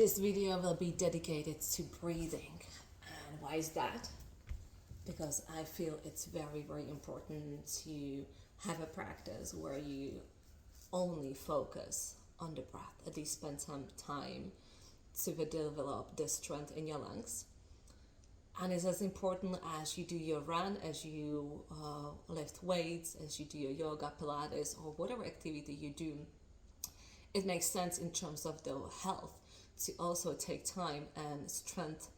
This video will be dedicated to breathing. And why is that? Because I feel it's very, very important to have a practice where you only focus on the breath, at least spend some time to develop the strength in your lungs. And it's as important as you do your run, as you lift weights, as you do your yoga, Pilates, or whatever activity you do. It makes sense in terms of the health to also take time and strengthen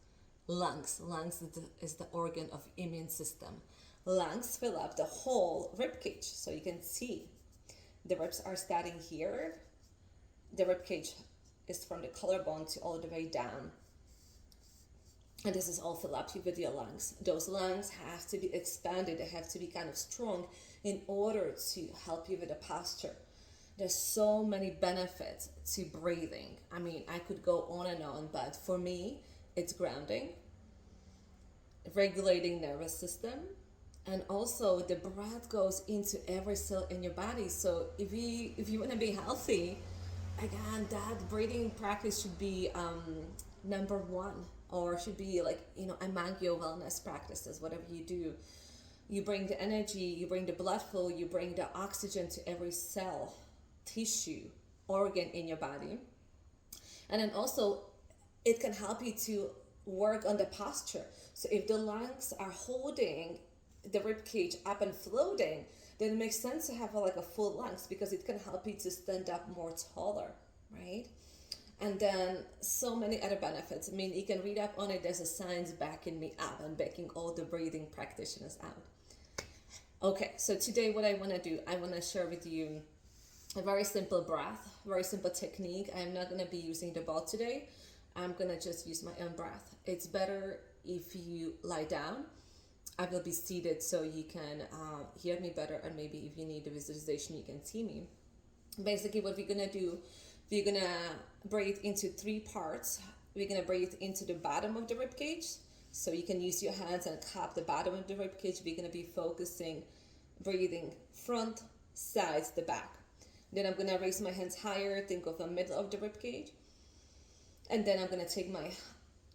lungs. Lungs is the organ of immune system. Lungs fill up the whole rib cage, so you can see the ribs are starting here. The rib cage is from the collarbone to all the way down. And this is all filled up with your lungs. Those lungs have to be expanded. They have to be kind of strong in order to help you with the posture. There's so many benefits to breathing. I mean, I could go on and on, but for me, it's grounding, regulating nervous system, and also the breath goes into every cell in your body. So if you want to be healthy, again, that breathing practice should be number one, or should be among your wellness practices. Whatever you do, you bring the energy, you bring the blood flow, you bring the oxygen to every cell, tissue, organ in your body. And then also it can help you to work on the posture. So if the lungs are holding the rib cage up and floating, then it makes sense to have a full lungs, because it can help you to stand up more taller, right? And then so many other benefits. I mean, you can read up on it. There's a science backing me up and backing all the breathing practitioners out. Okay, so today what I want to do, I want to share with you a very simple breath, very simple technique. I'm not going to be using the ball today. I'm going to just use my own breath. It's better if you lie down. I will be seated so you can hear me better, and maybe if you need the visualization, you can see me. Basically, what we're going to do, we're going to breathe into three parts. We're going to breathe into the bottom of the rib cage. So you can use your hands and cup the bottom of the rib cage. We're going to be focusing, breathing front, sides, the back. Then I'm going to raise my hands higher, think of the middle of the rib cage. And then I'm going to take my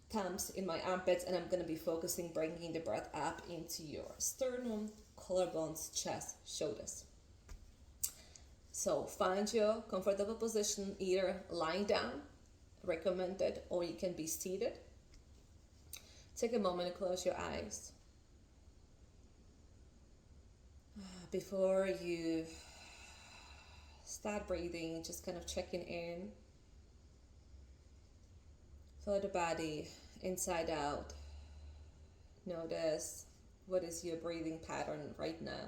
thumbs in my armpits, and I'm going to be focusing, bringing the breath up into your sternum, collarbones, chest, shoulders. So find your comfortable position, either lying down, recommended, or you can be seated. Take a moment to close your eyes. Before you start breathing, just kind of checking in. Feel the body inside out. Notice what is your breathing pattern right now.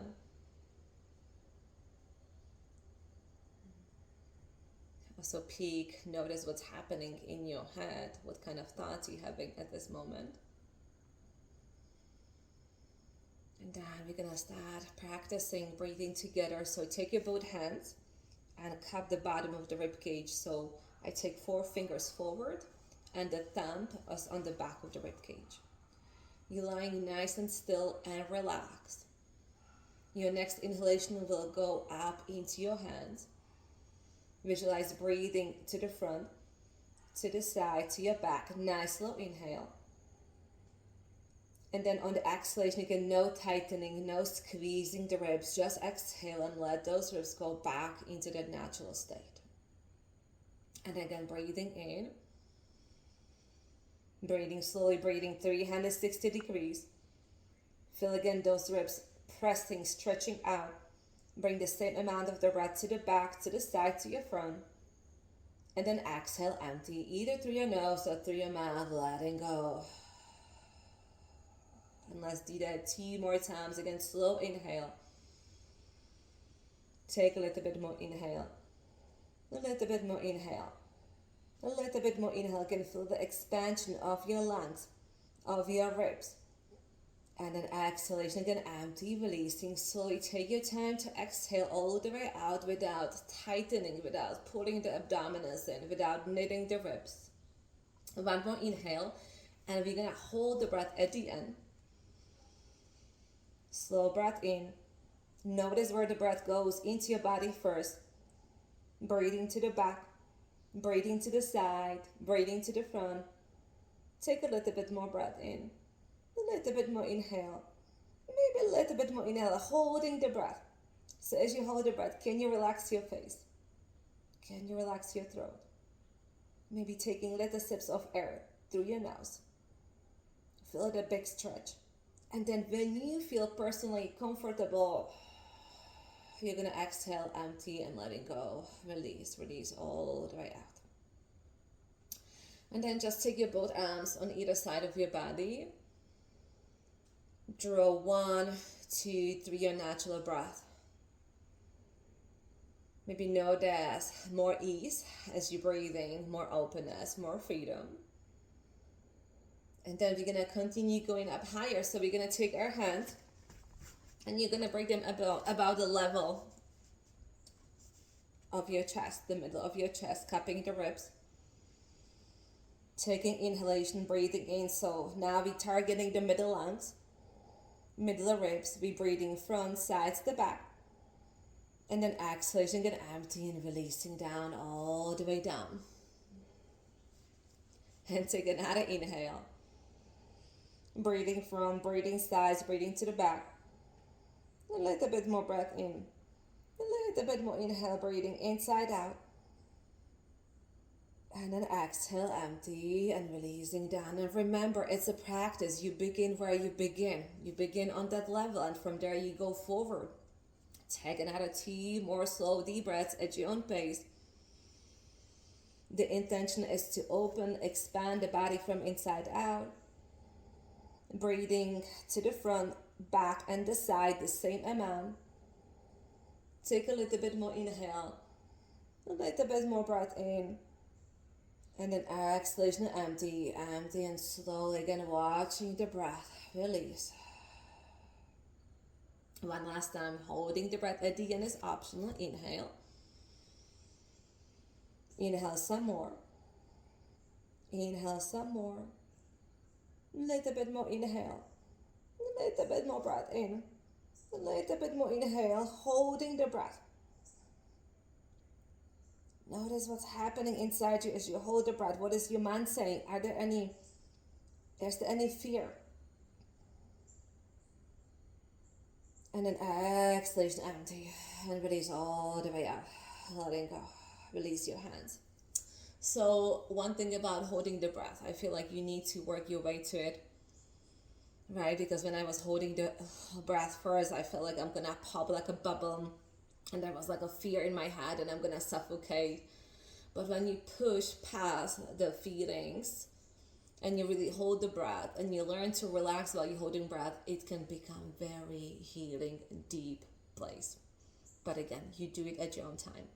Also peek, notice what's happening in your head, what kind of thoughts you're having at this moment. And then we're gonna start practicing breathing together. So take your both hands and cup the bottom of the rib cage. So I take 4 fingers forward, and the thumb is on the back of the rib cage. You're lying nice and still and relaxed. Your next inhalation will go up into your hands. Visualize breathing to the front, to the side, to your back. Nice slow inhale. And then on the exhalation, again, no tightening, no squeezing the ribs. Just exhale and let those ribs go back into their natural state. And again, breathing in. Breathing slowly, breathing 360 degrees. Feel again those ribs pressing, stretching out. Bring the same amount of the breath to the back, to the side, to your front. And then exhale, empty, either through your nose or through your mouth, letting go. And let's do that 2 more times. Again, slow inhale. Take a little bit more inhale. A little bit more inhale. A little bit more inhale. Again, feel the expansion of your lungs, of your ribs. And then exhalation, again, empty, releasing. Slowly take your time to exhale all the way out without tightening, without pulling the abdominals in, without knitting the ribs. 1 more inhale. And we're going to hold the breath at the end. Slow breath in. Notice where the breath goes into your body first. Breathing to the back. Breathing to the side, breathing to the front. Take a little bit more breath in. A little bit more inhale. Maybe a little bit more inhale, holding the breath. So as you hold the breath, can you relax your face? Can you relax your throat? Maybe taking little sips of air through your nose. Feel the big stretch. And then when you feel personally comfortable, you're going to exhale, empty, and letting go. Release, release all the way out. And then just take your both arms on either side of your body. Draw 1, 2, 3, your natural breath. Maybe know there's more ease as you're breathing, more openness, more freedom. And then we're going to continue going up higher. So we're going to take our hands and you're going to bring them about the level of your chest, the middle of your chest, cupping the ribs. Taking inhalation, breathing in. So now we're targeting the middle lungs, middle ribs. We're breathing front, sides, the back. And then exhalation, going to empty and releasing down all the way down. And take another inhale. Breathing front, breathing sides, breathing to the back. A little bit more breath in. A little bit more inhale, breathing inside out. And then exhale, empty and releasing down. And remember, it's a practice. You begin where you begin. You begin on that level and from there you go forward. Take another 2 more slow deep breaths at your own pace. The intention is to open, expand the body from inside out. Breathing to the front, back and the side, the same amount. Take a little bit more inhale. A little bit more breath in. And then exhalation, empty, empty, and slowly again watching the breath. Release. One last time, holding the breath at the end is optional. Inhale. Inhale some more. Inhale some more. A little bit more inhale. A little bit more breath in. A little bit more inhale, holding the breath. Notice what's happening inside you as you hold the breath. What is your mind saying? Is there any fear? And then exhalation, empty, and release all the way out. Letting go. Release your hands. So one thing about holding the breath, I feel like you need to work your way to it, right? Because when I was holding the breath first, I felt like I'm gonna pop like a bubble, and there was like a fear in my head, and I'm gonna suffocate. But when you push past the feelings, and you really hold the breath, and you learn to relax while you're holding breath, it can become very healing, deep place. But again, you do it at your own time.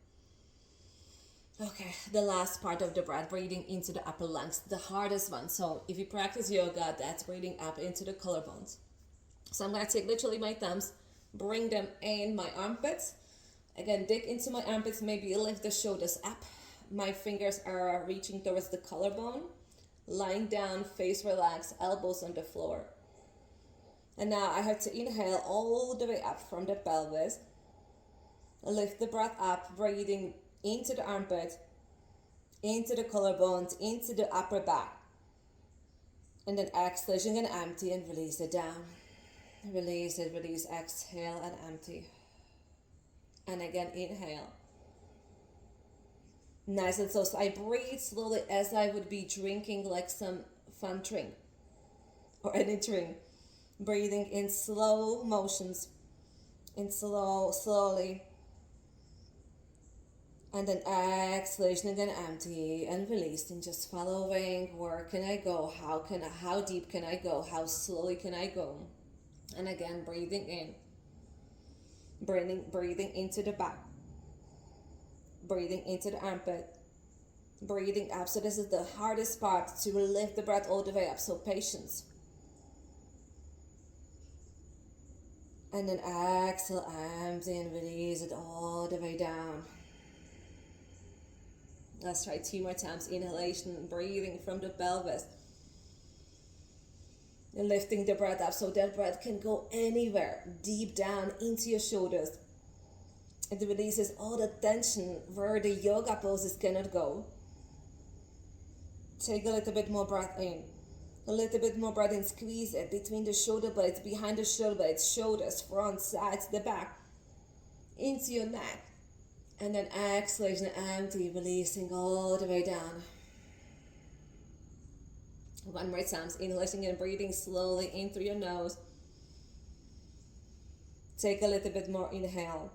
Okay, the last part of the breath, breathing into the upper lungs, the hardest one. So if you practice yoga, that's breathing up into the collarbones. So I'm going to take literally my thumbs, bring them in my armpits. Again, dig into my armpits, maybe lift the shoulders up. My fingers are reaching towards the collarbone. Lying down, face relaxed, elbows on the floor. And now I have to inhale all the way up from the pelvis. Lift the breath up, breathing into the armpit, into the collarbones, into the upper back. And then exhalation and empty and release it down. Release it, release, exhale and empty. And again, inhale. Nice and slow. So I breathe slowly as I would be drinking like some fun drink or any drink. Breathing in slow motions, in slowly. And then exhalation again, empty and releasing, just following. Where can I go? How deep can I go? How slowly can I go? And again, breathing in. Breathing into the back. Breathing into the armpit. Breathing up. So this is the hardest part, to lift the breath all the way up. So patience. And then exhale, empty and release it all the way down. Let's try 2 more times. Inhalation, breathing from the pelvis. And lifting the breath up so that breath can go anywhere, deep down into your shoulders. It releases all the tension where the yoga poses cannot go. Take a little bit more breath in. A little bit more breath in. Squeeze it between the shoulder blades, behind the shoulder blades, shoulders, front, sides, the back, into your neck. And then exhalation, empty, releasing all the way down. One more time. Inhalation and breathing slowly in through your nose. Take a little bit more inhale.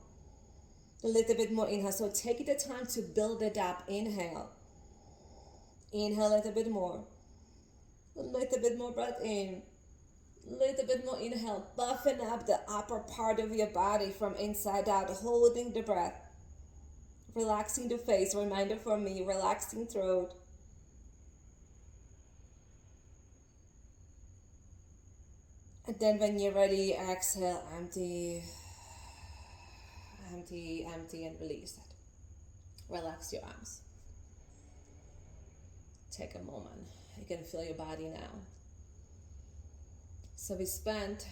A little bit more inhale. So take the time to build it up. Inhale. Inhale a little bit more. A little bit more breath in. A little bit more inhale. Buffing up the upper part of your body from inside out. Holding the breath. Relaxing the face. Reminder for me. Relaxing throat. And then when you're ready, exhale, empty, empty, empty, and release it. Relax your arms. Take a moment. You can feel your body now. So we spent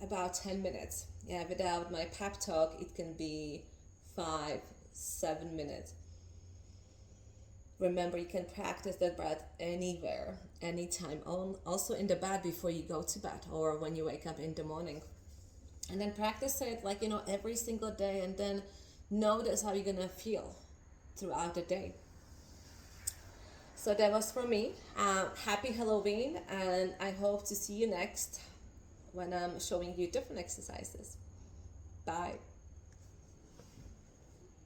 about 10 minutes. Yeah, without my pep talk, it can be 5-7 minutes. Remember, you can practice that breath anywhere, anytime, also in the bed before you go to bed or when you wake up in the morning. And then practice it every single day, and then notice how you're going to feel throughout the day. So that was for me. Happy Halloween, and I hope to see you next when I'm showing you different exercises. Bye.